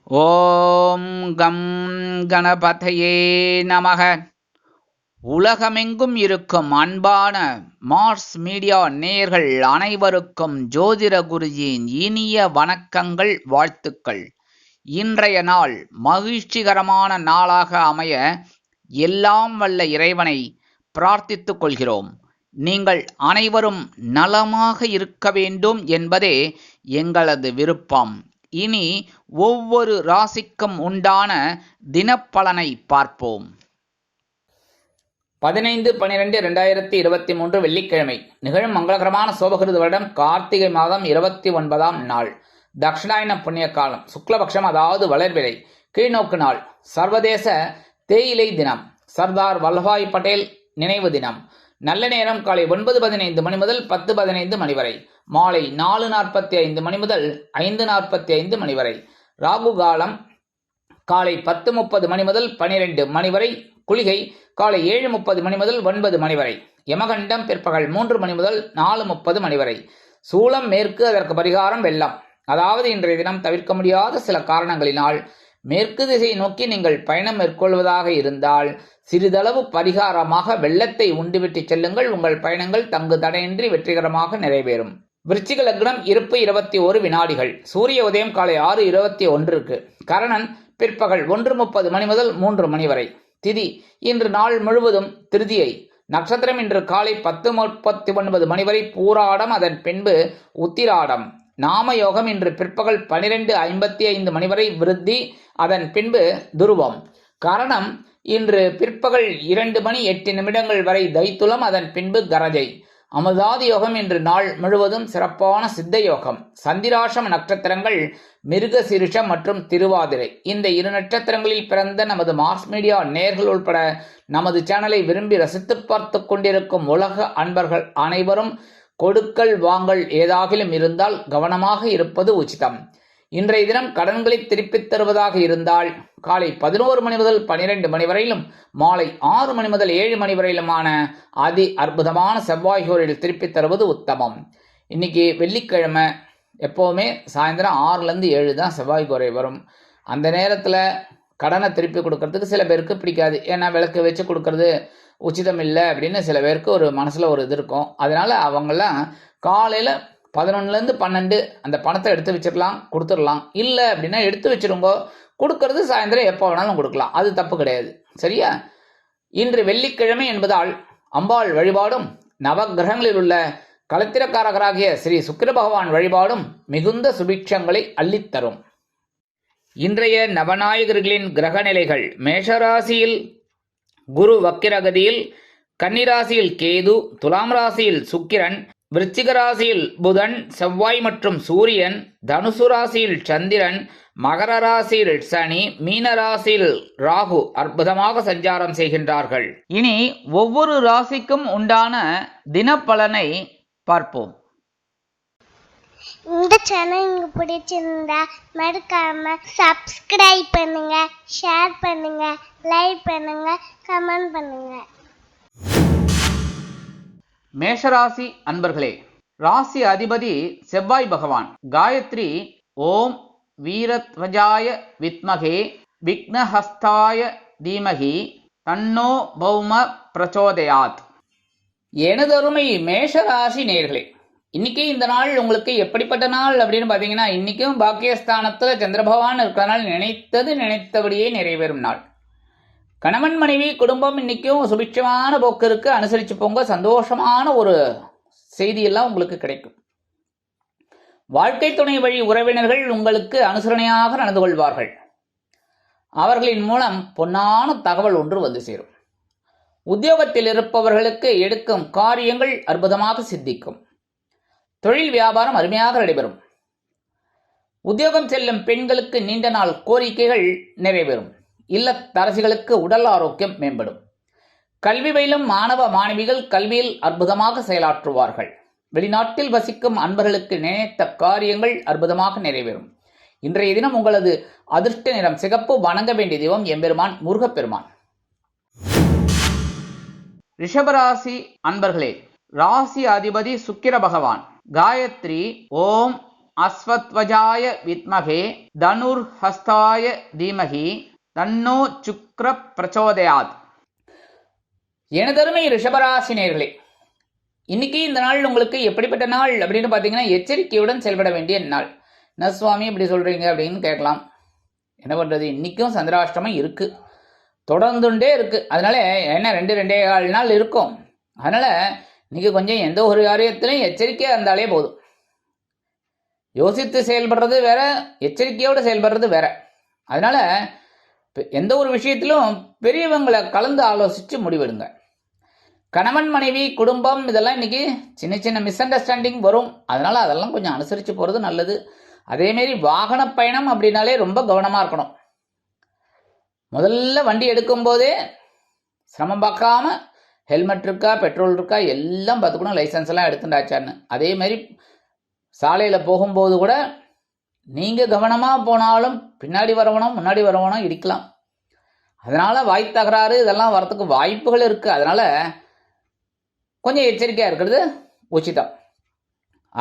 ஓம் come கணபதையே நமக. உலகமெங்கும் இருக்கும் அன்பான மார்ஸ் மீடியா நேயர்கள் அனைவருக்கும் ஜோதிட குருஜியின் இனிய வணக்கங்கள், வாழ்த்துக்கள். இன்றைய நாள் மகிழ்ச்சிகரமான நாளாக அமைய எல்லாம் வல்ல இறைவனை பிரார்த்தித்துக் கொள்கிறோம். நீங்கள் அனைவரும் நலமாக இருக்க வேண்டும் என்பதே எங்களது விருப்பம். இனி ஒவ்வொரு ராசிக்கும் உண்டான தினப்பலனை பார்ப்போம். 15/12/2023 வெள்ளிக்கிழமை நிகழும் மங்களகரமான சோபகிருது வருடம் கார்த்திகை மாதம் 29ஆம் நாள். தக்ஷிணாயன புண்ணிய காலம், சுக்லபக்ஷம், அதாவது வளர்பிறை, கீழ்நோக்கு நாள். சர்வதேச தேயிலை தினம், சர்தார் வல்லபாய் பட்டேல் நினைவு தினம். நல்ல நேரம் காலை 9:15 மணி முதல் 10:15 மணி வரை, மாலை 4:45 மணி முதல் 5:45 மணி வரை. ராகு காலம் காலை 10:30 மணி முதல் 12 மணி வரை. குளிகை காலை 7:30 மணி முதல் 9 மணி வரை. யமகண்டம் பிற்பகல் 3 மணி முதல் 4:30 மணி வரை. சூலம் மேற்கு, அதற்கு பரிகாரம் வெள்ளம். அதாவது இன்றைய தினம் தவிர்க்க முடியாத சில காரணங்களினால் மேற்கு திசை நோக்கி நீங்கள் பயணம் மேற்கொள்வதாக இருந்தால் சிறிதளவு பரிகாரமாக வெள்ளத்தை உண்டுவிட்டு செல்லுங்கள். உங்கள் பயணங்கள் தங்கு தடையின்றி வெற்றிகரமாக நிறைவேறும். விருச்சிக லக்னம், இருப்பு 21 வினாடிகள். சூரிய உதயம் காலை 6:21. கரணன் பிற்பகல் 1:30 மணி முதல் 3 மணி வரை. திதி இன்று நாள் முழுவதும் திருதியை. நட்சத்திரம் இன்று காலை 10:39 மணி வரை பூராடம், அதன் பின்பு உத்திராடம். நாமயோகம் இன்று பிற்பகல் 12:55 மணி வரை விருத்தி, அதன் பின்பு துருவம். கரணம் இன்று பிற்பகல் 2:08 வரை தைத்துலம், அதன் பின்பு கரஜை. அமுதாதி யோகம் இன்று நாள் முழுவதும் சிறப்பான சித்த யோகம். சந்திராஷம் நட்சத்திரங்கள் மிருக சிருஷம் மற்றும் திருவாதிரை. இந்த 2 நட்சத்திரங்களில் பிறந்த நமது மார்ஸ் மீடியா நேயர்கள் உட்பட நமது சேனலை விரும்பி ரசித்து பார்த்து கொண்டிருக்கும் உலக அன்பர்கள் அனைவரும் கொடுக்கல் வாங்கல் ஏதாகிலும் இருந்தால் கவனமாக இருப்பது உச்சிதம். இன்றைய தினம் கடன்களை திருப்பித் தருவதாக இருந்தால் காலை 11 மணி முதல் 12 மணி வரையிலும், மாலை 6 மணி முதல் 7 மணி வரையிலுமான அதி அற்புதமான செவ்வாய் கோரில் திருப்பித் தருவது உத்தமம். இன்னைக்கு வெள்ளிக்கிழமை, எப்போவுமே சாயந்தரம் 6லேருந்து 7 தான் செவ்வாய் கோரை வரும். அந்த நேரத்தில் கடனை திருப்பி கொடுக்கறதுக்கு சில பேருக்கு பிடிக்காது. ஏன்னா விளக்கு வச்சு கொடுக்கறது உச்சிதம் இல்லை அப்படின்னு சில பேருக்கு ஒரு மனசில் ஒரு இது இருக்கும். அதனால அவங்களாம் காலையில் 11லேருந்து 12 அந்த பணத்தை எடுத்து வச்சிடலாம், கொடுத்துடலாம். இல்லை அப்படின்னா எடுத்து வச்சிருங்கோ, கொடுக்கறது சாயந்தரம் எப்போ வேணாலும் கொடுக்கலாம், அது தப்பு கிடையாது. சரியா? இன்று வெள்ளிக்கிழமை என்பதால் அம்பாள் வழிபாடும் நவகிரகங்களில் உள்ள களத்திரக்காரகராகிய ஸ்ரீ சுக்கிர பகவான் வழிபாடும் மிகுந்த சுபிட்சங்களை அள்ளித்தரும். இன்றைய நவநாயகர்களின் கிரக நிலைகள்: மேஷராசியில் குரு வக்கிரகதியில், கன்னிராசியில் கேது, துலாம் ராசியில் சுக்கிரன், விருச்சிக ராசியில் புதன், செவ்வாய் மற்றும் சூரியன், தனுசு ராசியில் சந்திரன், மகர ராசியில் சனி, மீன ராசியில் ராகு அற்புதமாக சஞ்சாரம் செய்கின்றார்கள். இனி ஒவ்வொரு ராசிக்கும் உண்டான தினப்பலனை பார்ப்போம். இந்த சேனல் உங்களுக்கு பிடிச்சிருந்தா மறக்காம சப்ஸ்கிரைப் பண்ணுங்க, ஷேர் பண்ணுங்க, லைக் பண்ணுங்க, கமெண்ட் பண்ணுங்க. மேஷராசி அன்பர்களே, ராசி அதிபதி செவ்வாய் பகவான். காயத்ரி ஓம் வீரத்வஜாய வித்மகே விக்னஹஸ்தாய தீமகி தன்னோ பௌம பிரச்சோதயாத். எனதருமை மேஷராசி நேயர்களே, இன்னைக்கு இந்த நாள் உங்களுக்கு எப்படிப்பட்ட நாள் அப்படின்னு பார்த்தீங்கன்னா, இன்னைக்கும் பாக்கியஸ்தானத்தில் சந்திர பகவான் இருக்கிறனால நினைத்தது நினைத்தபடியே நிறைவேறும் நாள். கணவன் மனைவி குடும்பம் இன்னைக்கும் சுபிட்சமான போக்கு இருக்கு. அனுசரிச்சு போங்க. சந்தோஷமான ஒரு செய்தியெல்லாம் உங்களுக்கு கிடைக்கும். வாழ்க்கை துணை வழி உறவினர்கள் உங்களுக்கு அனுசரணையாக நடந்து கொள்வார்கள். அவர்களின் மூலம் பொன்னான தகவல் ஒன்று வந்து சேரும். உத்தியோகத்தில் இருப்பவர்களுக்கு எடுக்கும் காரியங்கள் அற்புதமாக சித்திக்கும். தொழில் வியாபாரம் அருமையாக நடைபெறும். உத்தியோகம் செல்லும் பெண்களுக்கு நீண்ட நாள் கோரிக்கைகள் நிறைவேறும். இல்லத்தரசிகளுக்கு உடல் ஆரோக்கியம் மேம்படும். கல்வி பயிலும் மாணவ மாணவிகள் கல்வியில் அற்புதமாக செயலாற்றுவார்கள். வெளிநாட்டில் வசிக்கும் அன்பர்களுக்கு நினைத்த காரியங்கள் அற்புதமாக நிறைவேறும். இன்றைய தினம் உங்களது அதிர்ஷ்ட நிறம் சிகப்பு. வணங்க வேண்டிய தெய்வம் எம்பெருமான் முருகப்பெருமான். ரிஷபராசி அன்பர்களே, ராசி அதிபதி சுக்கிர பகவான். காயத்ரி ஓம் அஸ்வத்வஜாய வித்மகே தனுர்ஹஸ்தாய தீமகி தன்னோ சுக்ர பிரச்சோதயாத். எனதருமை ரிஷபராசினியர்களே, இன்னைக்கு இந்த நாள் உங்களுக்கு எப்படிப்பட்ட நாள் அப்படின்னு பார்த்தீங்கன்னா எச்சரிக்கையுடன் செயல்பட வேண்டிய நாள். என்ன சுவாமி இப்படி சொல்றீங்க அப்படின்னு கேட்கலாம். என்ன பண்றது, இன்னைக்கும் சந்திராஷ்டமம் இருக்கு, தொடர்ந்துட்டே இருக்கு. அதனால என்ன 2-2.25 நாள் இருக்கும். அதனால இன்னைக்கு கொஞ்சம் எந்த ஒரு காரியத்திலையும் எச்சரிக்கையா இருந்தாலே போதும். யோசித்து செயல்படுறது வேற, எச்சரிக்கையோடு செயல்படுறது வேற. அதனால எந்த ஒரு விஷயத்திலும் பெரியவங்களை கலந்து ஆலோசித்து முடிவெடுங்க. கணவன் மனைவி குடும்பம் இதெல்லாம் இன்னைக்கு சின்ன சின்ன மிஸ் அண்டர்ஸ்டாண்டிங் வரும். அதனால அதெல்லாம் கொஞ்சம் அனுசரித்து போகிறது நல்லது. அதேமாரி வாகன பயணம் அப்படின்னாலே ரொம்ப கவனமாக இருக்கணும். முதல்ல வண்டி எடுக்கும் போதே சிரமம் பார்க்காம ஹெல்மெட் இருக்கா, பெட்ரோல் இருக்கா எல்லாம் பார்த்துக்கணும், லைசன்ஸ் எல்லாம் எடுத்துட்டாச்சான்னு. அதே மாதிரி சாலையில் போகும்போது கூட நீங்கள் கவனமாக போனாலும் பின்னாடி வரவனும் முன்னாடி வரவனும் இடிக்கலாம். அதனால் வாய் தகராறு இதெல்லாம் வரத்துக்கு வாய்ப்புகள் இருக்குது. அதனால் கொஞ்சம் எச்சரிக்கையாக இருக்கிறது உச்சிதம்.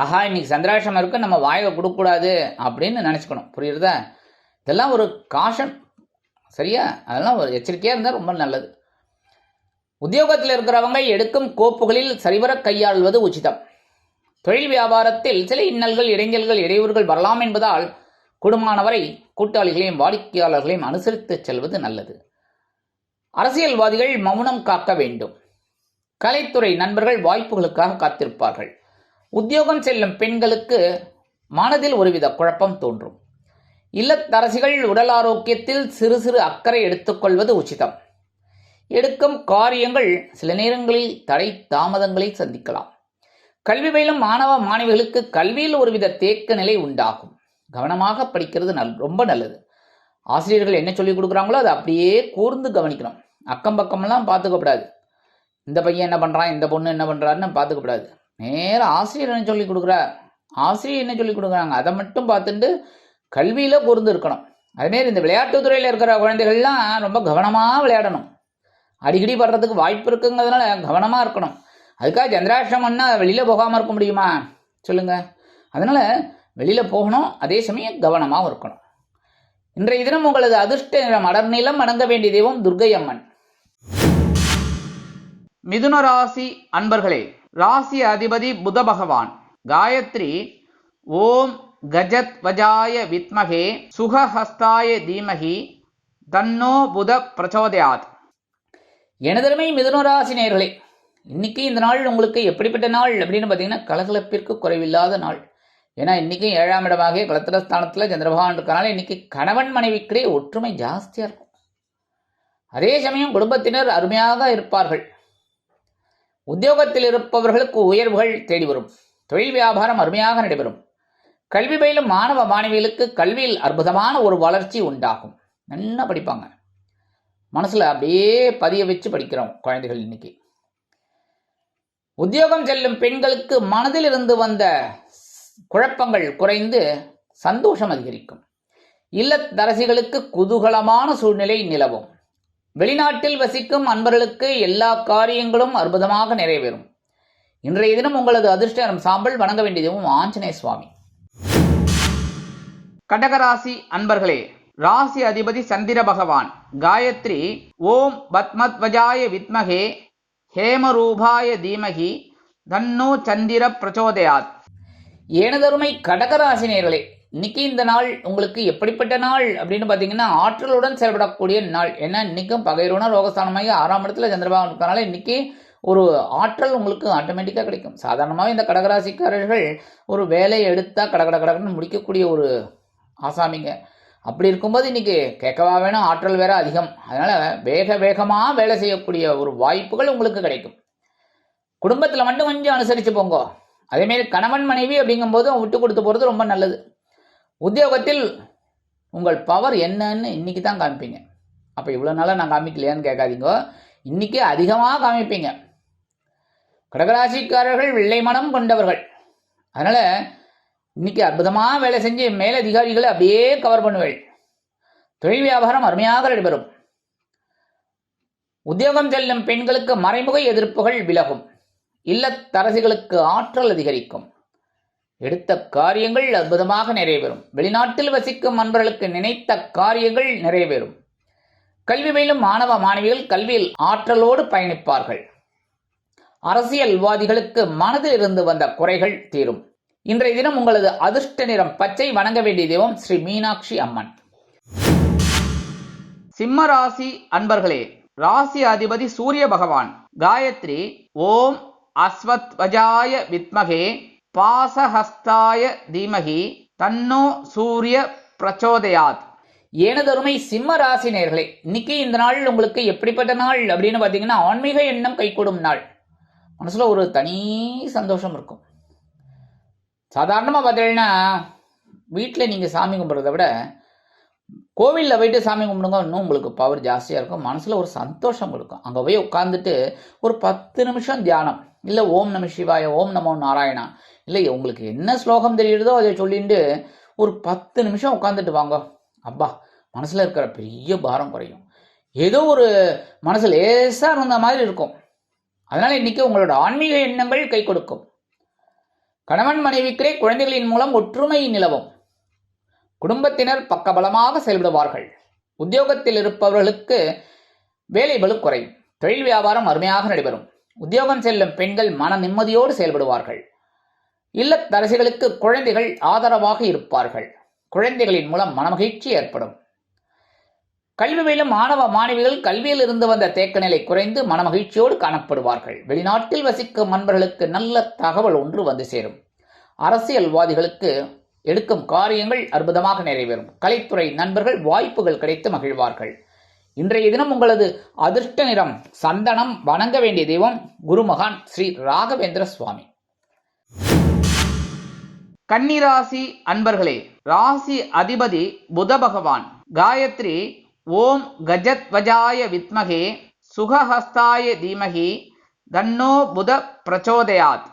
ஆஹா இன்னைக்கு சந்திராஷ்டமம் இருக்குது, நம்ம வாயை கொடுக்கக்கூடாது அப்படின்னு நினச்சிக்கணும். புரியுறதா? இதெல்லாம் ஒரு காஷன், சரியா? அதெல்லாம் ஒரு எச்சரிக்கையாக இருந்தால் ரொம்ப நல்லது. உத்தியோகத்தில் இருக்கிறவங்க எடுக்கும் கோப்புகளில் சரிவர கையாள்வது உச்சிதம். தொழில் வியாபாரத்தில் சில இன்னல்கள், இடைஞ்சல்கள், இடையூறுகள் வரலாம் என்பதால் கூடுமானவரை கூட்டாளிகளையும் வாடிக்கையாளர்களையும் அனுசரித்து செல்வது நல்லது. அரசியல்வாதிகள் மௌனம் காக்க வேண்டும். கலைத்துறை நண்பர்கள் வாய்ப்புகளுக்காக காத்திருப்பார்கள். உத்தியோகம் செல்லும் பெண்களுக்கு மனதில் ஒருவித குழப்பம் தோன்றும். இல்லத்தரசிகள் உடல் ஆரோக்கியத்தில் சிறு சிறு அக்கறை எடுத்துக்கொள்வது உச்சிதம். எடுக்கும் காரியங்கள் சில நேரங்களில் தடை தாமதங்களை சந்திக்கலாம். கல்வி பயிலும் மாணவ மாணவிகளுக்கு கல்வியில் ஒருவித தேக்க நிலை உண்டாகும். கவனமாக படிக்கிறது ரொம்ப நல்லது. ஆசிரியர்கள் என்ன சொல்லிக் கொடுக்குறாங்களோ அதை அப்படியே கூர்ந்து கவனிக்கணும். அக்கம் பக்கமெல்லாம் பார்த்துக்கப்படாது. இந்த பையன் என்ன பண்ணுறான், இந்த பொண்ணு என்ன பண்ணுறாருன்னு பார்த்துக்கப்படாது. நேராக ஆசிரியர் என்ன சொல்லி கொடுக்குறார், ஆசிரியர் என்ன சொல்லி கொடுக்குறாங்க அதை மட்டும் பார்த்துட்டு கல்வியில் கூர்ந்து இருக்கணும். அதுமாரி இந்த விளையாட்டுத்துறையில் இருக்கிற குழந்தைகள்லாம் ரொம்ப கவனமாக விளையாடணும். அடிக்கடி படுறதுக்கு வாய்ப்பு இருக்குங்கிறதுனால கவனமாக இருக்கணும். அதுக்காக சந்திராஷ்டமம்னா வெளியில் போகாமல் இருக்க முடியுமா சொல்லுங்கள்? அதனால் வெளியில் போகணும், அதே சமயம் கவனமாகவும் இருக்கணும். இன்றைய தினம் உங்களது அதிர்ஷ்ட நிறம் அடர் நிலம். வணங்க வேண்டிய தெய்வம் துர்க்கை அம்மன். மிதுன ராசி அன்பர்களே, ராசி அதிபதி புத பகவான். காயத்ரி ஓம் கஜத் வஜாய வித்மகே சுகஹஸ்தாய தீமகி தன்னோ புத பிரச்சோதயாத். எனதருமை மிதுன ராசி நேயர்களே, இன்னைக்கு இந்த நாள் உங்களுக்கு எப்படிப்பட்ட நாள் அப்படின்னு பார்த்தீங்கன்னா கலகலப்பிற்கு குறைவில்லாத நாள். ஏன்னா இன்னைக்கு 7ஆம் இடமாக கலத்திரஸ்தானத்தில் சந்திரபகவான் இருக்கனால இன்னைக்கு கணவன் மனைவிக்கிடையே ஒற்றுமை ஜாஸ்தியாக இருக்கும். அதே சமயம் குடும்பத்தினர் அருமையாக இருப்பார்கள். உத்தியோகத்தில் இருப்பவர்களுக்கு உயர்வுகள் தேடி வரும். தொழில் வியாபாரம் அருமையாக நடைபெறும். கல்வி பயிலும் மாணவ மாணவிகளுக்கு கல்வியில் அற்புதமான ஒரு வளர்ச்சி உண்டாகும். நல்லா படிப்பாங்க. மனசில் அப்படியே பதிய வச்சு படிக்கிறோம் குழந்தைகள் இன்னைக்கு. உத்தியோகம் செல்லும் பெண்களுக்கு மனதில் இருந்து வந்த குழப்பங்கள் குறைந்து சந்தோஷம் அதிகரிக்கும். இல்லத்தரசிகளுக்கு குதூகலமான சூழ்நிலை நிலவும். வெளிநாட்டில் வசிக்கும் அன்பர்களுக்கு எல்லா காரியங்களும் அற்புதமாக நிறைவேறும். இன்றைய தினம் உங்களது அதிர்ஷ்டம் சாம்பல். வணங்க வேண்டியதும் ஆஞ்சநேய சுவாமி. கடகராசி அன்பர்களே, ராசி அதிபதி சந்திர பகவான். காயத்ரி ஓம் பத்மத்வஜாய வித்மகே ஹேமரூபாய தீமகி தன்னோ சந்திர பிரச்சோதயாத். எனதருமை கடகராசினியர்களே, இன்னைக்கு இந்த நாள் உங்களுக்கு எப்படிப்பட்ட நாள் அப்படின்னு பார்த்தீங்கன்னா ஆற்றலுடன் செயல்படக்கூடிய நாள். ஏன்னா இன்னைக்கும் பகைரோன ரோகஸ்தானமாகி 6ஆம் இடத்துல சந்திரபாகன் இருக்கனால இன்னைக்கு ஒரு ஆற்றல் உங்களுக்கு ஆட்டோமேட்டிக்காக கிடைக்கும். சாதாரணமாக இந்த கடகராசிக்காரர்கள் ஒரு வேலையை எடுத்தால் கடகடன்னு முடிக்கக்கூடிய ஒரு ஆசாமிங்க. அப்படி இருக்கும்போது இன்னைக்கு கேட்கவா வேணும், ஆற்றல் வேற அதிகம். அதனால வேகமாக வேலை செய்யக்கூடிய ஒரு வாய்ப்புகள் உங்களுக்கு கிடைக்கும். குடும்பத்தில் மட்டும் கொஞ்சம் அனுசரித்து போங்க. அதேமாரி கணவன் மனைவி அப்படிங்கும்போது விட்டு கொடுத்து போகிறது ரொம்ப நல்லது. உத்தியோகத்தில் உங்கள் பவர் என்னன்னு இன்னைக்கு தான் காமிப்பீங்க. அப்போ இவ்வளோ நாளாக நான் காமிக்கலையான்னு கேட்காதீங்க, இன்னைக்கு அதிகமாக காமிப்பீங்க. கடகராசிக்காரர்கள் வெள்ளை மனம் கொண்டவர்கள். அதனால் இன்னைக்கு அற்புதமாக வேலை செஞ்சு மேலதிகாரிகளை அப்படியே கவர் பண்ணுவேள். தொழில் வியாபாரம் அருமையாக நடைபெறும். உத்தியோகம் செல்லும் பெண்களுக்கு மறைமுக எதிர்ப்புகள் விலகும். இல்லத்தரசிகளுக்கு ஆற்றல் அதிகரிக்கும். எடுத்த காரியங்கள் அற்புதமாக நிறைவேறும். வெளிநாட்டில் வசிக்கும் அன்பர்களுக்கு நினைத்த காரியங்கள் நிறைவேறும். கல்வி பயிலும் மாணவ மாணவிகள் கல்வியில் ஆற்றலோடு பயணிப்பார்கள். அரசியல்வாதிகளுக்கு மனதில் இருந்து வந்த குறைகள் தீரும். இன்றைய தினம் உங்களது அதிர்ஷ்ட நிறம் பச்சை. வணங்க வேண்டிய தெய்வம் ஸ்ரீ மீனாட்சி அம்மன். சிம்ம ராசி அன்பர்களே, ராசி அதிபதி சூரிய பகவான். காயத்ரி ஓம் அஸ்வத்வஜாய வித்மகே பாசஹஸ்தாய தீமகி தன்னோ சூரிய பிரச்சோதயாத். எனதருமை சிம்ம ராசி நேயர்களே, இன்னைக்கு இந்த நாள் உங்களுக்கு எப்படிப்பட்ட நாள் அப்படின்னு பார்த்தீங்கன்னா, ஆன்மீக எண்ணம் கைகூடும் நாள். மனசுல ஒரு தனி சந்தோஷம் இருக்கும். சாதாரணமாக பார்த்தீங்கன்னா, வீட்டில் நீங்கள் சாமி கும்பிட்றத விட கோவிலில் போயிட்டு சாமி கும்பிடுங்க, இன்னும் உங்களுக்கு பவர் ஜாஸ்தியாக இருக்கும். மனசில் ஒரு சந்தோஷம் இருக்கும். அங்கே போய் உட்காந்துட்டு ஒரு 10 நிமிஷம் தியானம், இல்லை ஓம் நம சிவாய, ஓம் நமோ நாராயணா, இல்லை உங்களுக்கு என்ன ஸ்லோகம் தெரியுறதோ அதை சொல்லிட்டு ஒரு 10 நிமிஷம் உட்காந்துட்டு வாங்க. அப்பா, மனசில் இருக்கிற பெரிய பாரம் குறையும். ஏதோ ஒரு மனசு லேசாக இருந்த மாதிரி இருக்கும். அதனால் இன்றைக்கி உங்களோட ஆன்மீக எண்ணங்கள் கை கொடுக்கும். கணவன் மனைவிக்கிறே குழந்தைகளின் மூலம் ஒற்றுமை நிலவும். குடும்பத்தினர் பக்கபலமாக செயல்படுவார்கள். உத்தியோகத்தில் இருப்பவர்களுக்கு வேலை பளு குறையும். தொழில் வியாபாரம் அருமையாக நடைபெறும். உத்தியோகம் செல்லும் பெண்கள் மன நிம்மதியோடு செயல்படுவார்கள். இல்லத்தரசிகளுக்கு குழந்தைகள் ஆதரவாக இருப்பார்கள். குழந்தைகளின் மூலம் மனமகிழ்ச்சி ஏற்படும். கல்வி பயிலும் மாணவ மாணவிகள் கல்வியில் இருந்து வந்த தேக்க நிலை குறைந்து மனமகிழ்ச்சியோடு காணப்படுவார்கள். வெளிநாட்டில் வசிக்கும் நண்பர்களுக்கு நல்ல தகவல் ஒன்று வந்து சேரும். அரசியல்வாதிகளுக்கு எடுக்கும் காரியங்கள் அற்புதமாக நிறைவேறும். கலைத்துறை நண்பர்கள் வாய்ப்புகள் கிடைத்து மகிழ்வார்கள். இன்றைய தினம் உங்களது அதிர்ஷ்ட நிறம் சந்தனம். வணங்க வேண்டிய தெய்வம் குருமகான் ஸ்ரீ ராகவேந்திர சுவாமி. கன்னிராசி அன்பர்களே, ராசி அதிபதி புத பகவான். காயத்ரி ஓம் கஜத்வஜாய வித்மகே சுகஹஸ்தாய தீமகி தன்னோ புத பிரச்சோதயாத்.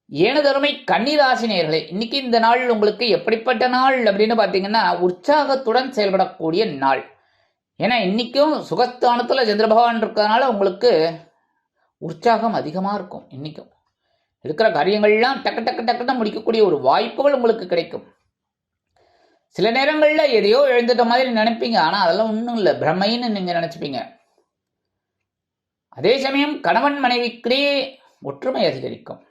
ஏனதருமை கன்னிராசி நேயர்களே, இன்னைக்கு இந்த நாள் உங்களுக்கு எப்படிப்பட்ட நாள் அப்படின்னு பார்த்தீங்கன்னா, உற்சாகத்துடன் செயல்படக்கூடிய நாள். ஏன்னா இன்னைக்கும் சுகஸ்தானத்தில் சந்திர பகவான் இருக்கிறதுனால உங்களுக்கு உற்சாகம் அதிகமாக இருக்கும். இன்னைக்கும் இருக்கிற காரியங்கள்லாம் டக்கு டக்கு டக்குன்னு முடிக்கக்கூடிய ஒரு வாய்ப்புகள் உங்களுக்கு கிடைக்கும். சில நேரங்களில் எதையோ எழுந்துட்ட மாதிரி நினைப்பீங்க, ஆனால் அதெல்லாம் ஒன்றும் இல்லை, பிரமைன்னு நீங்கள் நினச்சிப்பீங்க. அதே சமயம் கணவன் மனைவிக்கிடையே ஒற்றுமை அதிகரிக்கும்.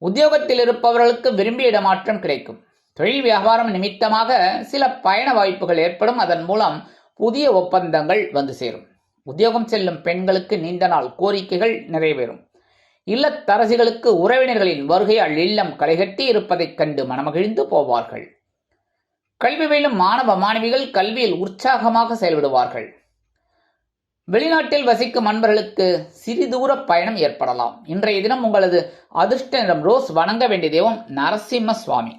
உத்தியோகத்தில் இருப்பவர்களுக்கு விரும்பிய இடமாற்றம் கிடைக்கும். தொழில் வியாபாரம் நிமித்தமாக சில பயண வாய்ப்புகள் ஏற்படும். அதன் மூலம் புதிய ஒப்பந்தங்கள் வந்து சேரும். உத்தியோகம் செல்லும் பெண்களுக்கு நீண்ட நாள் கோரிக்கைகள் நிறைவேறும். இல்லத்தரசிகளுக்கு உறவினர்களின் வருகையால் இல்லம் களைகட்டி இருப்பதைக் கண்டு மனமகிழ்ந்து போவார்கள். கல்வி பயிலும் மாணவ மாணவிகள் கல்வியில் உற்சாகமாக செயல்படுவார்கள். வெளிநாட்டில் வசிக்கும் அன்பர்களுக்கு சிறிதூர பயணம் ஏற்படலாம். இன்றைய தினம் உங்களது அதிர்ஷ்ட நிறம் ரோஸ். வணங்க வேண்டிய தெய்வம் நரசிம்ம சுவாமி.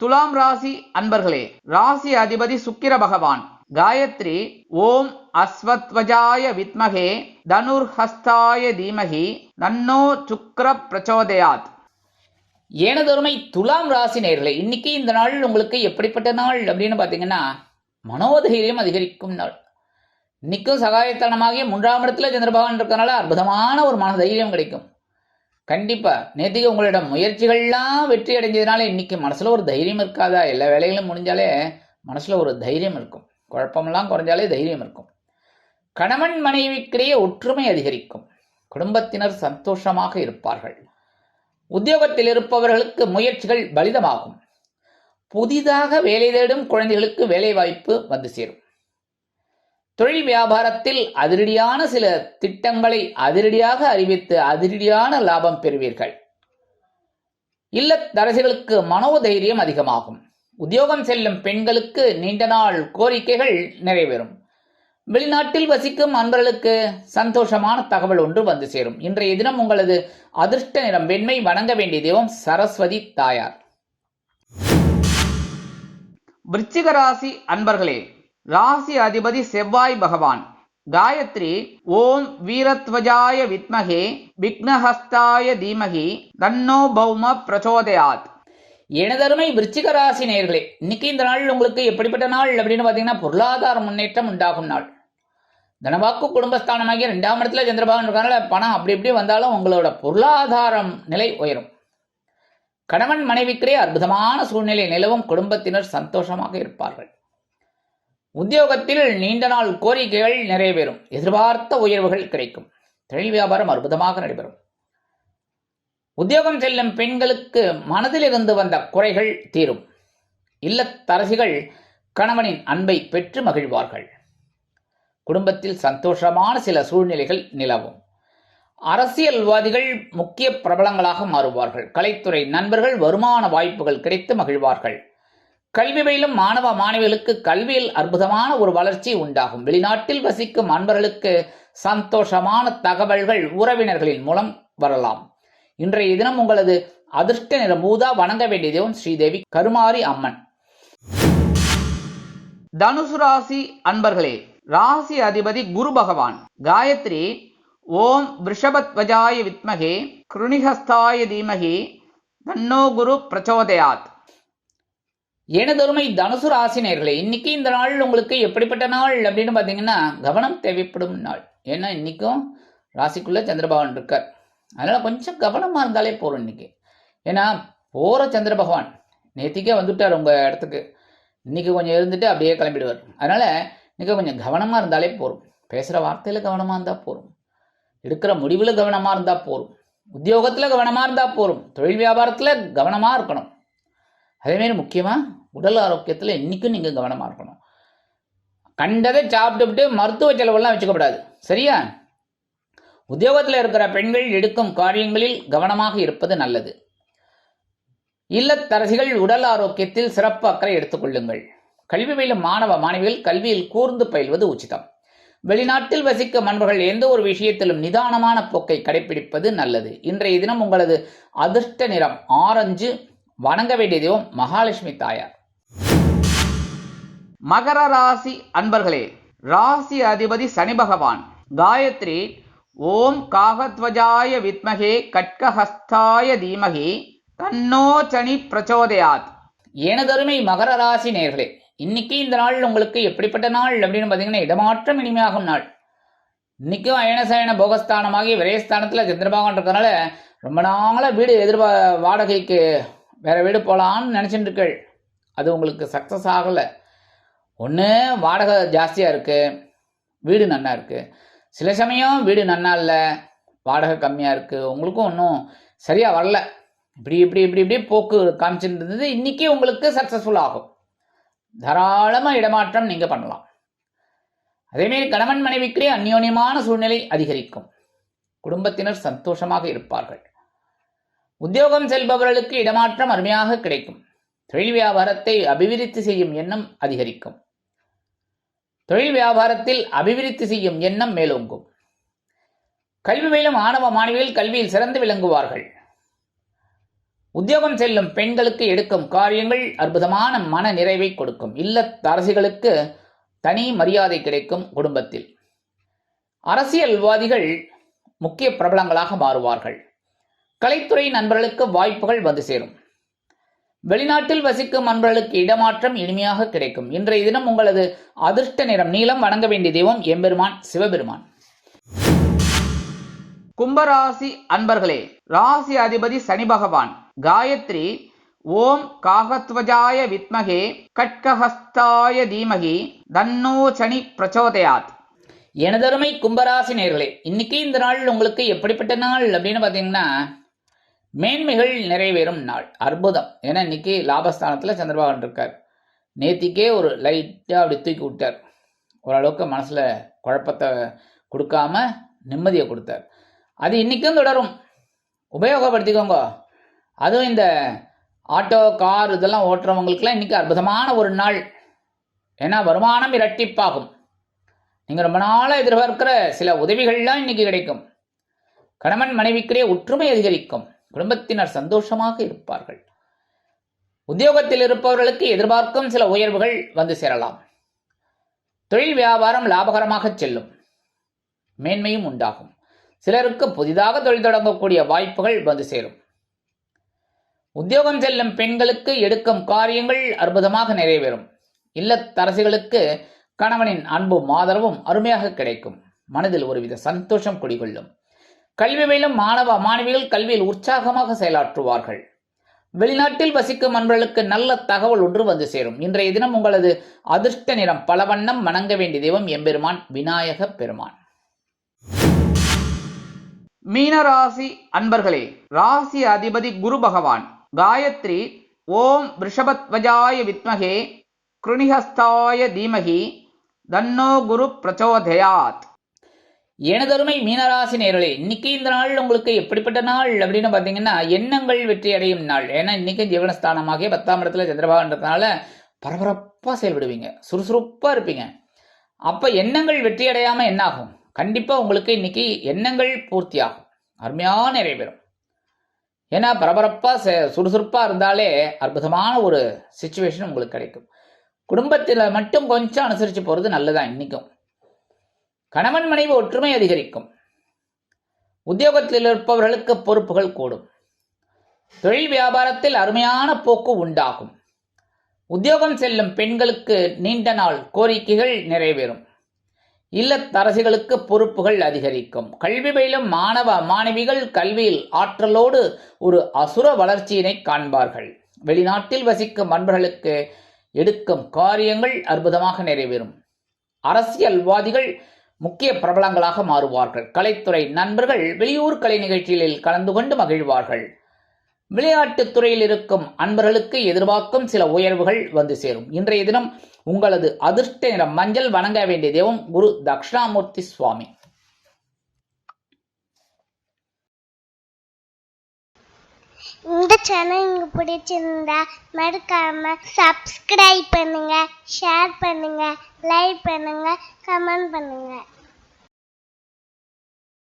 துலாம் ராசி அன்பர்களே, ராசி அதிபதி சுக்கிர பகவான். காயத்ரி ஓம் அஸ்வத்வஜாய வித்மகே தனுர்ஹஸ்தாய தீமகி தன்னோ சுக்ர பிரச்சோதயாத். ஏனதொருமை துலாம் ராசி நேயர்களே, இன்னைக்கு இந்த நாள் உங்களுக்கு எப்படிப்பட்ட நாள் அப்படின்னு பார்த்தீங்கன்னா, மனோதைரியம் அதிகரிக்கும் நாள். இன்னைக்கும் சகாயத்தனமாகிய 3ஆம் இடத்துல சந்திர பகவான் இருக்கிறதுனால அற்புதமான ஒரு மன தைரியம் கிடைக்கும். கண்டிப்பா நேற்றுக்கு உங்களிடம் முயற்சிகள்லாம் வெற்றி அடைஞ்சதுனால இன்னைக்கு மனசுல ஒரு தைரியம் இருக்காதா? எல்லா வேலைகளும் முடிஞ்சாலே மனசுல ஒரு தைரியம் இருக்கும். குழப்பமெல்லாம் குறைஞ்சாலே தைரியம் இருக்கும். கணவன் மனைவிக்கிடையே ஒற்றுமை அதிகரிக்கும். குடும்பத்தினர் சந்தோஷமாக இருப்பார்கள். உத்தியோகத்தில் இருப்பவர்களுக்கு முயற்சிகள் பலிதமாகும். புதிதாக வேலை தேடும் குழந்தைகளுக்கு வேலை வாய்ப்பு வந்து சேரும். தொழில் வியாபாரத்தில் அதிரடியான சில திட்டங்களை அதிரடியாக அறிவித்து அதிரடியான லாபம் பெறுவீர்கள். இல்லத்தரசிகளுக்கு மனோதைரியம் அதிகமாகும். உத்தியோகம் செல்லும் பெண்களுக்கு நீண்ட நாள் கோரிக்கைகள் நிறைவேறும். வெளிநாட்டில் வசிக்கும் அன்பர்களுக்கு சந்தோஷமான தகவல் ஒன்று வந்து சேரும். இன்றைய தினம் உங்களது அதிர்ஷ்ட நிறம் வெண்மை. வணங்க வேண்டிய தெய்வம் சரஸ்வதி தாயார். விருச்சிக ராசி அன்பர்களே, ராசி அதிபதி செவ்வாய் பகவான். காயத்ரி ஓம் வீரத்வஜாய வித்மகே விக்னஹஸ்தாய தீமகி தன்னோ பௌம பிரச்சோதயாத். எனதருமை விருச்சிக ராசி நேயர்களே, இன்னைக்கு இந்த நாள் உங்களுக்கு எப்படிப்பட்ட நாள் அப்படின்னு பார்த்தீங்கன்னா, பொருளாதார முன்னேற்றம் உண்டாகும் நாள். தனவாக்கு குடும்பஸ்தானமாகிய 2ஆம் இடத்துல சந்திரபகவான் இருக்கனால பணம் அப்படி இப்படி வந்தாலும் உங்களோட பொருளாதாரம் நிலை உயரும். கணவன் மனைவிக்கிடையே அற்புதமான சூழ்நிலை நிலவும். குடும்பத்தினர் சந்தோஷமாக இருப்பார்கள். உத்தியோகத்தில் நீண்ட நாள் கோரிக்கைகள் நிறைவேறும். எதிர்பார்த்த உயர்வுகள் கிடைக்கும். தொழில் வியாபாரம் அற்புதமாக நடைபெறும். உத்தியோகம் செல்லும் பெண்களுக்கு மனதில் இருந்து வந்த குறைகள் தீரும். இல்லத்தரசிகள் கணவனின் அன்பை பெற்று மகிழ்வார்கள். குடும்பத்தில் சந்தோஷமான சில சூழ்நிலைகள் நிலவும். அரசியல்வாதிகள் முக்கிய பிரபலங்களாக மாறுவார்கள். கலைத்துறை நண்பர்கள் வருமான வாய்ப்புகள் கிடைத்து மகிழ்வார்கள். கல்வி பயிலும் மாணவ மாணவிகளுக்கு கல்வியில் அற்புதமான ஒரு வளர்ச்சி உண்டாகும். வெளிநாட்டில் வசிக்கும் அன்பர்களுக்கு சந்தோஷமான தகவல்கள் உறவினர்களின் மூலம் வரலாம். இன்றைய தினம் உங்களது அதிர்ஷ்ட நிறம் ஊதா. வணங்க வேண்டிய தெய்வம் ஸ்ரீதேவி கருமாரி அம்மன். தனுசு ராசி அன்பர்களே, ராசி அதிபதி குரு பகவான். காயத்ரி ஓம் விருஷபத்வஜாய வித்மகே கிருணிஹஸ்தாய தீமகி தன்னோ குரு பிரச்சோதயாத். எனதொருமை தனுசு ராசி நேயர்களே, இன்னைக்கு இந்த நாள் உங்களுக்கு எப்படிப்பட்ட நாள் அப்படின்னு பார்த்தீங்கன்னா கவனம் தேவைப்படும் நாள். ஏன்னா இன்னைக்கும் ராசிக்குள்ள சந்திரபகவான் இருக்கார். அதனால கொஞ்சம் கவனமா இருந்தாலே போறோம் இன்னைக்கு. ஏன்னா போற சந்திர பகவான் நேத்திக்கே வந்துட்டார் உங்க இடத்துக்கு. இன்னைக்கு கொஞ்சம் இருந்துட்டு அப்படியே கிளம்பிடுவார். அதனால இன்னைக்கு கொஞ்சம் கவனமா இருந்தாலே போறோம். பேசுற வார்த்தையில கவனமா இருந்தா போறோம். எடுக்கிற முடிவுல கவனமா இருந்தா போறோம். உத்தியோகத்துல கவனமா இருந்தா போறோம். தொழில் வியாபாரத்துல கவனமா இருக்கணும். அதேமாரி முக்கியமா உடல் ஆரோக்கியத்துல இன்னைக்கும் நீங்க கவனமா இருக்கணும். கண்டதை சாப்பிட்டுவிட்டு மருத்துவ செலவெல்லாம் வச்சுக்கப்படாது. சரியா? உத்தியோகத்தில் இருக்கிற பெண்கள் எடுக்கும் காரியங்களில் கவனமாக இருப்பது நல்லது. இல்லத்தரசிகள் உடல் ஆரோக்கியத்தில் சிறப்பு அக்கறை எடுத்துக்கொள்ளுங்கள். கல்வி பயிலும் மாணவ மாணவிகள் கல்வியில் கூர்ந்து பயில்வது உச்சிதம். வெளிநாட்டில் வசிக்கும் அன்பர்கள் எந்த ஒரு விஷயத்திலும் நிதானமான போக்கை கடைபிடிப்பது நல்லது. இன்றைய தினம் உங்களது அதிர்ஷ்ட நிறம் ஆரஞ்சு. வணங்க வேண்டிய தெய்வம் மகாலட்சுமி தாயார். மகர ராசி அன்பர்களே, ராசி அதிபதி சனி பகவான். காயத்ரி ஓம் காகத்வஜாய வித்மகே கட்கஹஸ்தாய தீமகி தன்னோ சனி பிரச்சோதயாத். எனதருமை மகர ராசி நேயர்களே, இன்னைக்கு இந்த நாள் உங்களுக்கு எப்படிப்பட்ட நாள் அப்படின்னு பார்த்தீங்கன்னா இடமாற்றம் இனிமையாகும் நாள். இன்னைக்கும் அயனசயன போகஸ்தானமாகி விரயஸ்தானத்தில் சந்திரபாகன் இருக்கிறதுனால ரொம்ப நாளாக வீடு வாடகைக்கு வேற வீடு போகலான்னு நினச்சிட்டு இருக்கள். அது உங்களுக்கு சக்ஸஸ் ஆகலை. ஒன்று வாடகை ஜாஸ்தியாக இருக்குது, வீடு நன்னா இருக்குது. சில சமயம் வீடு நன்னா இல்லை, வாடகை கம்மியாக இருக்குது. உங்களுக்கும் ஒன்றும் சரியாக வரல. இப்படி இப்படி இப்படி இப்படி போக்கு காமிச்சுட்டு இருந்தது. இன்றைக்கி உங்களுக்கு சக்ஸஸ்ஃபுல் ஆகும். தாராளமாக இடமாற்றம் நீங்கள் பண்ணலாம். அதேமாரி கணவன் மனைவிக்கிடையே அந்யோன்யமான சூழ்நிலை அதிகரிக்கும். குடும்பத்தினர் சந்தோஷமாக இருப்பார்கள். உத்தியோகம் செல்பவர்களுக்கு இடமாற்றம் அருமையாக கிடைக்கும். தொழில் வியாபாரத்தை அபிவிருத்தி செய்யும் எண்ணம் அதிகரிக்கும். தொழில் வியாபாரத்தில் அபிவிருத்தி செய்யும் எண்ணம் மேலோங்கும். கல்வி பயிலும் மாணவ மாணவிகள் கல்வியில் சிறந்து விளங்குவார்கள். உத்தியோகம் செல்லும் பெண்களுக்கு எடுக்கும் காரியங்கள் அற்புதமான மன நிறைவை கொடுக்கும். இல்லத்தரசிகளுக்கு தனி மரியாதை கிடைக்கும். குடும்பத்தில் அரசியல்வாதிகள் முக்கிய பிரபலங்களாக மாறுவார்கள். கலைத்துறை நண்பர்களுக்கு வாய்ப்புகள் வந்து சேரும். வெளிநாட்டில் வசிக்கும் நண்பர்களுக்கு இடமாற்றம் இனிமையாக கிடைக்கும். இன்றைய தினம் உங்களது அதிர்ஷ்ட நிறம் நீலம். வணங்க வேண்டிய தெய்வம் எம்பெருமான் சிவபெருமான். கும்பராசி அன்பர்களே, ராசி அதிபதி சனி பகவான். காயத்ரி ஓம் காகத்வஜாய வித்மகே கட்கஹஸ்தாய தீமகி தன்னோ சனி பிரச்சோதயாத். எனதருமை கும்பராசி நேயர்களே, இன்னைக்கு இந்த நாள் உங்களுக்கு எப்படிப்பட்ட நாள் அப்படின்னு பார்த்தீங்கன்னா மேன்மைகள் நிறைவேறும் நாள். அற்புதம். ஏன்னா இன்னைக்கு லாபஸ்தானத்தில் சந்திரபகவான் இருக்கார். நேத்திக்கே ஒரு லைட்டாக அப்படி தூக்கி விட்டார். ஓரளவுக்கு மனசில் குழப்பத்தை கொடுக்காம நிம்மதியை கொடுத்தார். அது இன்றைக்கும் தொடரும். உபயோகப்படுத்திக்கோங்க. அதுவும் இந்த ஆட்டோ கார் இதெல்லாம் ஓட்டுறவங்களுக்குலாம் இன்றைக்கி அற்புதமான ஒரு நாள். ஏன்னா வருமானம் இரட்டிப்பாகும். நீங்கள் ரொம்ப நாளாக எதிர்பார்க்கிற சில உதவிகள்லாம் இன்றைக்கி கிடைக்கும். கணவன் மனைவிக்கிடையே ஒற்றுமை அதிகரிக்கும். குடும்பத்தினர் சந்தோஷமாக இருப்பார்கள். உத்தியோகத்தில் இருப்பவர்களுக்கு எதிர்பார்க்கும் சில உயர்வுகள் வந்து சேரலாம். தொழில் வியாபாரம் லாபகரமாக செல்லும். மேன்மையும் உண்டாகும். சிலருக்கு புதிதாக தொழில் தொடங்கக்கூடிய வாய்ப்புகள் வந்து சேரும். உத்தியோகம் செல்லும் பெண்களுக்கு எடுக்கும் காரியங்கள் அற்புதமாக நிறைவேறும். இல்லத்தரசிகளுக்கு கணவனின் அன்பும் ஆதரவும் அருமையாக கிடைக்கும். மனதில் ஒருவித சந்தோஷம் குடிகொள்ளும். கல்வி பயிலும் மாணவ மாணவிகள் கல்வியில் உற்சாகமாக செயலாற்றுவார்கள். வெளிநாட்டில் வசிக்கும் அன்பர்களுக்கு நல்ல தகவல் ஒன்று வந்து சேரும். இன்றைய தினம் உங்களது அதிர்ஷ்ட நிறம் பல வண்ணம். வணங்க வேண்டிய தெய்வம் எம்பெருமான் விநாயக பெருமான். மீனராசி அன்பர்களே, ராசி அதிபதி குரு பகவான். காயத்ரி ஓம் ரிஷபத்வஜாய வித்மகே கிருணிஹஸ்தாய தீமகி தன்னோ குரு பிரச்சோதயாத். எனதருமை மீனராசி நேயர்களே, இன்னைக்கு இந்த நாள் உங்களுக்கு எப்படிப்பட்ட நாள் அப்படின்னு பார்த்தீங்கன்னா, எண்ணங்கள் வெற்றி அடையும் நாள். ஏன்னா இன்னைக்கு ஜீவனஸ்தானமாகிய 10ஆம் இடத்துல சந்திரபாகன்றதுனால பரபரப்பாக செயல்படுவீங்க, சுறுசுறுப்பாக இருப்பீங்க. அப்போ எண்ணங்கள் வெற்றி அடையாமல் என்ன ஆகும்? கண்டிப்பாக உங்களுக்கு இன்னைக்கு எண்ணங்கள் பூர்த்தியாகும், அருமையாக நிறைவேறும். ஏன்னா பரபரப்பாக சுறுசுறுப்பாக இருந்தாலே அற்புதமான ஒரு சிச்சுவேஷன் உங்களுக்கு கிடைக்கும். குடும்பத்தில் மட்டும் கொஞ்சம் அனுசரித்து போகிறது நல்லதான். இன்னைக்கும் கணவன் மனைவி ஒற்றுமை அதிகரிக்கும். உத்தியோகத்தில் இருப்பவர்களுக்கு பொறுப்புகள் கூடும். தொழில் வியாபாரத்தில் அருமையான போக்கு உண்டாகும். உத்தியோகம் செல்லும் பெண்களுக்கு நீண்ட நாள் கோரிக்கைகள் நிறைவேறும். இல்லத்தரசிகளுக்கு பொறுப்புகள் அதிகரிக்கும். கல்வி பயிலும் மாணவ மாணவிகள் கல்வியில் ஆற்றலோடு ஒரு அசுர வளர்ச்சியினை காண்பார்கள். வெளிநாட்டில் வசிக்கும் அன்பர்களுக்கு எடுக்கும் காரியங்கள் அற்புதமாக நிறைவேறும். அரசியல்வாதிகள் முக்கிய பிரபலங்களாக மாறுவார்கள். கலைத்துறை நண்பர்கள் வெளியூர் கலை நிகழ்ச்சிகளில் கலந்து கொண்டு மகிழ்வார்கள். விளையாட்டுத் துறையில் இருக்கும் அன்பர்களுக்கு எதிர்பார்க்கும் சில உயர்வுகள் வந்து சேரும். இன்றைய தினம் உங்களது அதிர்ஷ்ட நிறம் மஞ்சள். வணங்க வேண்டிய தெய்வம் குரு தட்சிணாமூர்த்தி சுவாமி. இந்த சேனல் உங்களுக்கு பிடிச்சிருந்தா மறக்காம சப்ஸ்கிரைப் பண்ணுங்க, ஷேர் பண்ணுங்க, லைக் பண்ணுங்க, கமெண்ட் பண்ணுங்க.